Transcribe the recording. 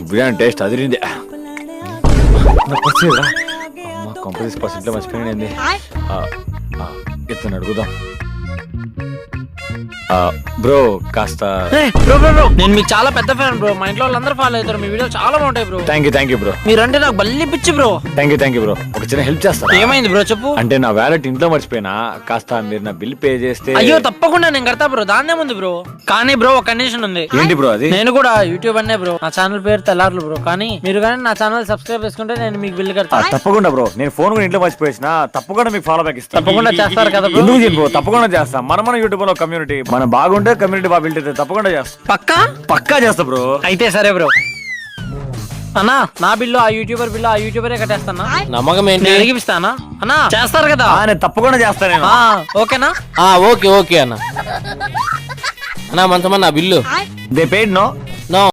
Biryani taste అదిరింది. Companies పర్సెంట్లో మర్చిపోయింది. ఇతను అడుగుదాం. బ్రో కాస్త బ్రో నేను మీకు చాలా పెద్ద ఫ్యాన్ బ్రో. మా ఇంట్లో వాళ్ళందరూ ఫాలో అవుతారు. మీ వీడియో చాలా బాగుంటాయి బ్రో. Thank you bro. మీరంటే నాకు బల్లి పిచ్చి బ్రో. Thank you bro. ఒక చిన్న హెల్ప్ చేస్తారా? ఏమైంది బ్రో చెప్పు. అంటే నా వ్యాలెట్ ఇంట్లో మర్చిపోయినా, కాస్త మీరు నా బిల్ పే చేస్తే. అయ్యో తప్పకుండా నేను కడతా బ్రో, దాన్నే ఉంది బ్రో. కానీ బ్రో ఒక కండిషన్ ఉంది. ఏంటి బ్రో అది? నేను కూడా యూట్యూబ్ అనే బ్రో. నా ఛానల్ పేరు తెల్లార్లు బ్రో. కానీ మీరు కానీ నా ఛానల్ సబ్స్క్రైబ్ చేసుకుంటే నేను మీకు బిల్ కడతా. తప్పకుండా బ్రో. నేను ఫోన్ కూడా ఇంట్లో మర్చిపోయిన తప్పకుండా మీకు ఫాలో బ్యాక్ ఇస్తాను. తప్పకుండా చేస్తారు కదా బ్రో. ఎందుకు చెప్పు, తప్పకుండా చేస్తాం. మన యూట్యూబ్ లో కమ్యూనిటీ మన బాగుంటే కమ్యూనిటీ బాగా బిల్డ్ అయితే తప్పకుండా చేస్తాం. పక్కా చేస్తా బ్రో. అయితే సరే బ్రో. అన్నా నా బిల్లు ఆ యూట్యూబర్ బిల్లు ఆ యూట్యూబరే కట్టేస్తానా. నమ్మకం ఏంటి? అడిగిపిస్తానా అన్నా? చేస్తారు కదా. నేను తప్పకుండా చేస్తాను. ఓకేనా? ఓకే అన్న. అన్నా మంచమన్నా బిల్లు దే పెయిడ్ నో.